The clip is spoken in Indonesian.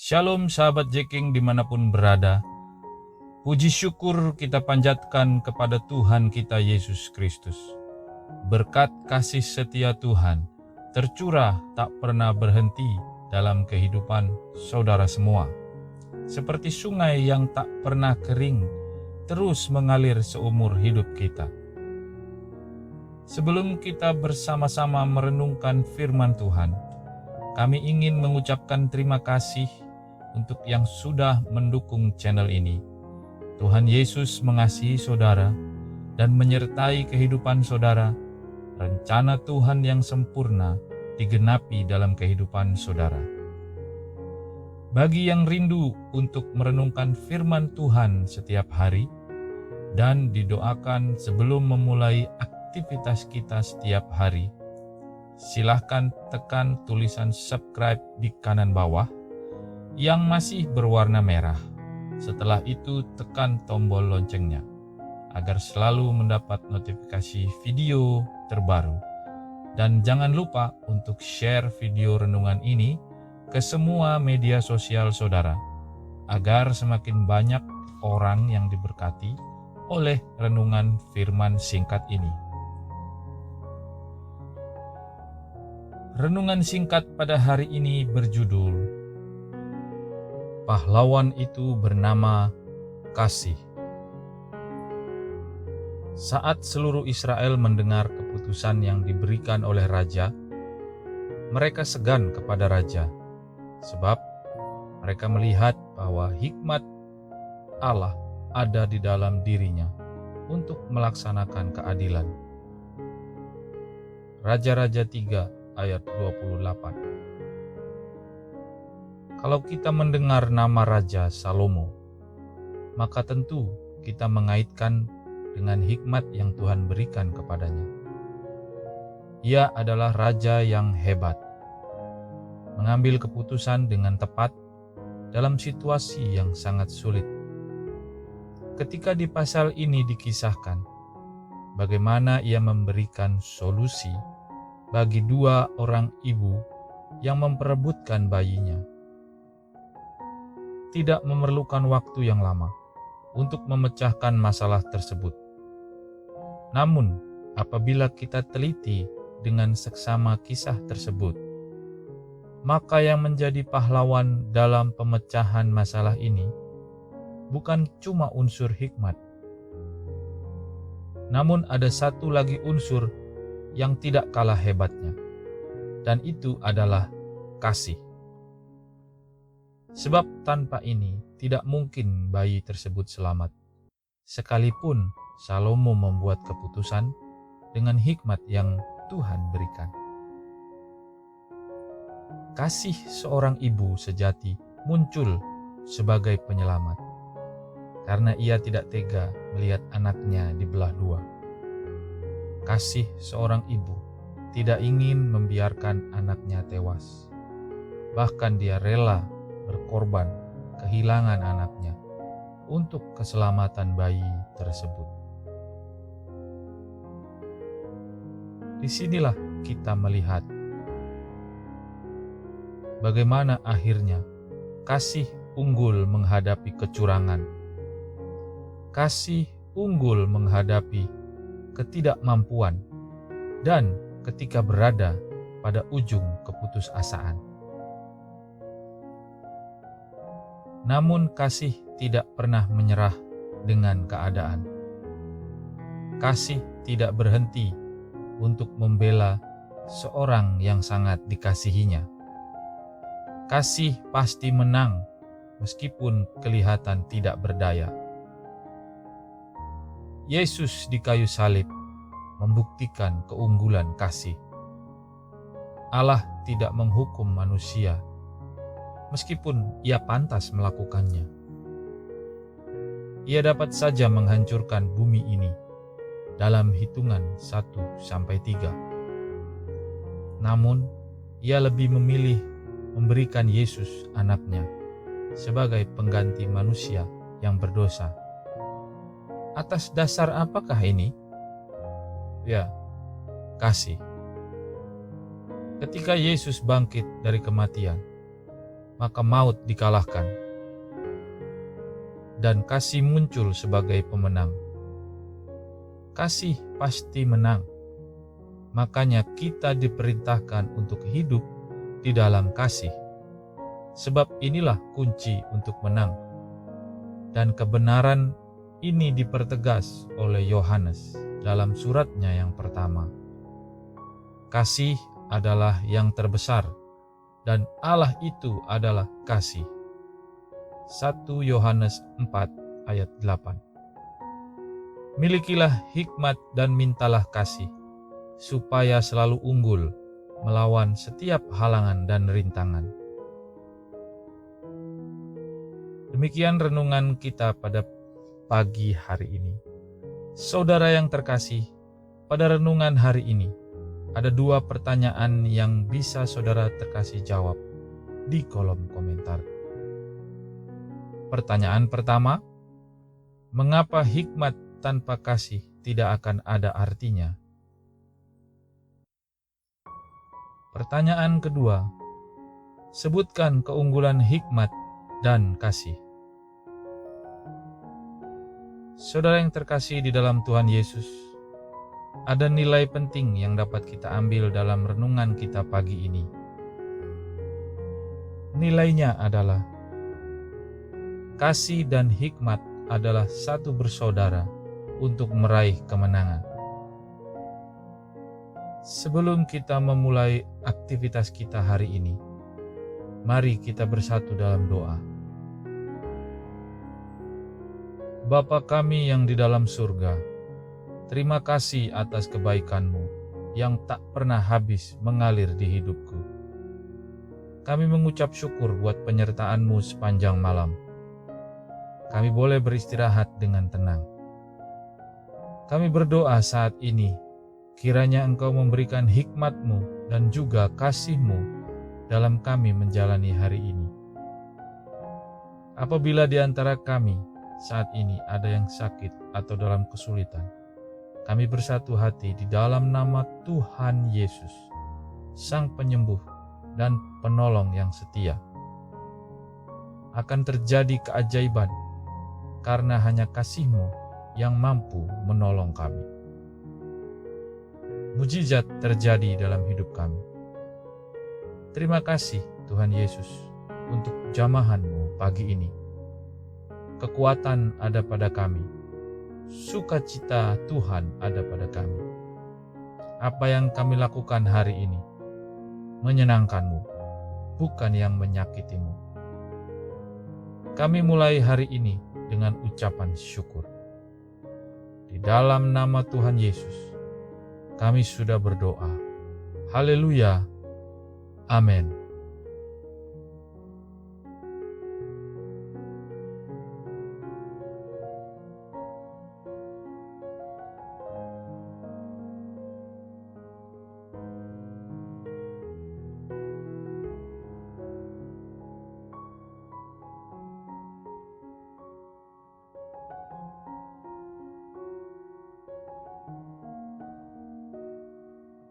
Shalom sahabat Jeking dimanapun berada. Puji syukur kita panjatkan kepada Tuhan kita Yesus Kristus. Berkat kasih setia Tuhan tercurah tak pernah berhenti dalam kehidupan saudara semua. Seperti sungai yang tak pernah kering, terus mengalir seumur hidup kita. Sebelum kita bersama-sama merenungkan firman Tuhan, kami ingin mengucapkan terima kasih untuk yang sudah mendukung channel ini. Tuhan Yesus mengasihi saudara dan menyertai kehidupan saudara. Rencana Tuhan yang sempurna digenapi dalam kehidupan saudara. Bagi yang rindu untuk merenungkan firman Tuhan setiap hari dan didoakan sebelum memulai aktivitas kita setiap hari, silahkan tekan tulisan subscribe di kanan bawah yang masih berwarna merah. Setelah itu tekan tombol loncengnya agar selalu mendapat notifikasi video terbaru. Dan jangan lupa untuk share video renungan ini ke semua media sosial saudara agar semakin banyak orang yang diberkati oleh renungan firman singkat ini. Renungan singkat pada hari ini berjudul Pahlawan itu bernama Kasih. Saat seluruh Israel mendengar keputusan yang diberikan oleh raja, mereka segan kepada raja, sebab mereka melihat bahwa hikmat Allah ada di dalam dirinya untuk melaksanakan keadilan. Raja-Raja 3 ayat 28. Kalau kita mendengar nama Raja Salomo, maka tentu kita mengaitkan dengan hikmat yang Tuhan berikan kepadanya. Ia adalah raja yang hebat, mengambil keputusan dengan tepat dalam situasi yang sangat sulit. Ketika di pasal ini dikisahkan bagaimana ia memberikan solusi bagi dua orang ibu yang memperebutkan bayinya. Tidak memerlukan waktu yang lama untuk memecahkan masalah tersebut. Namun, apabila kita teliti dengan seksama kisah tersebut, maka yang menjadi pahlawan dalam pemecahan masalah ini bukan cuma unsur hikmat, namun ada satu lagi unsur yang tidak kalah hebatnya, dan itu adalah kasih. Sebab tanpa ini tidak mungkin bayi tersebut selamat, sekalipun Salomo membuat keputusan dengan hikmat yang Tuhan berikan. Kasih seorang ibu sejati muncul sebagai penyelamat, karena ia tidak tega melihat anaknya dibelah dua. Kasih seorang ibu tidak ingin membiarkan anaknya tewas, bahkan dia rela berkorban kehilangan anaknya untuk keselamatan bayi tersebut. Disinilah kita melihat bagaimana akhirnya kasih unggul menghadapi kecurangan, kasih unggul menghadapi ketidakmampuan, dan ketika berada pada ujung keputusasaan. Namun kasih tidak pernah menyerah dengan keadaan. Kasih tidak berhenti untuk membela seorang yang sangat dikasihinya. Kasih pasti menang meskipun kelihatan tidak berdaya. Yesus di kayu salib membuktikan keunggulan kasih. Allah tidak menghukum manusia meskipun ia pantas melakukannya. Ia dapat saja menghancurkan bumi ini dalam hitungan 1-3. Namun, ia lebih memilih memberikan Yesus anaknya sebagai pengganti manusia yang berdosa. Atas dasar apakah ini? Ya, kasih. Ketika Yesus bangkit dari kematian, maka maut dikalahkan, dan kasih muncul sebagai pemenang. Kasih pasti menang, makanya kita diperintahkan untuk hidup di dalam kasih. Sebab inilah kunci untuk menang. Dan kebenaran ini dipertegas oleh Yohanes dalam suratnya yang pertama. Kasih adalah yang terbesar, dan Allah itu adalah kasih. 1 Yohanes 4 ayat 8. Milikilah hikmat dan mintalah kasih, supaya selalu unggul melawan setiap halangan dan rintangan. Demikian renungan kita pada pagi hari ini. Saudara yang terkasih, pada renungan hari ini, ada 2 pertanyaan yang bisa saudara terkasih jawab di kolom komentar. Pertanyaan pertama, mengapa hikmat tanpa kasih tidak akan ada artinya? Pertanyaan kedua, sebutkan keunggulan hikmat dan kasih. Saudara yang terkasih di dalam Tuhan Yesus, ada nilai penting yang dapat kita ambil dalam renungan kita pagi ini. Nilainya adalah kasih dan hikmat adalah satu bersaudara untuk meraih kemenangan. Sebelum kita memulai aktivitas kita hari ini, mari kita bersatu dalam doa. Bapa kami yang di dalam surga, terima kasih atas kebaikan-Mu yang tak pernah habis mengalir di hidupku. Kami mengucap syukur buat penyertaan-Mu sepanjang malam. Kami boleh beristirahat dengan tenang. Kami berdoa saat ini, kiranya Engkau memberikan hikmat-Mu dan juga kasih-Mu dalam kami menjalani hari ini. Apabila di antara kami saat ini ada yang sakit atau dalam kesulitan, kami bersatu hati di dalam nama Tuhan Yesus, Sang Penyembuh dan Penolong yang setia. Akan terjadi keajaiban, karena hanya kasih-Mu yang mampu menolong kami. Mujizat terjadi dalam hidup kami. Terima kasih Tuhan Yesus untuk jamahan-Mu pagi ini. Kekuatan ada pada kami. Sukacita Tuhan ada pada kami. Apa yang kami lakukan hari ini menyenangkan-Mu, bukan yang menyakiti-Mu. Kami mulai hari ini dengan ucapan syukur. Di dalam nama Tuhan Yesus, kami sudah berdoa. Haleluya. Amin.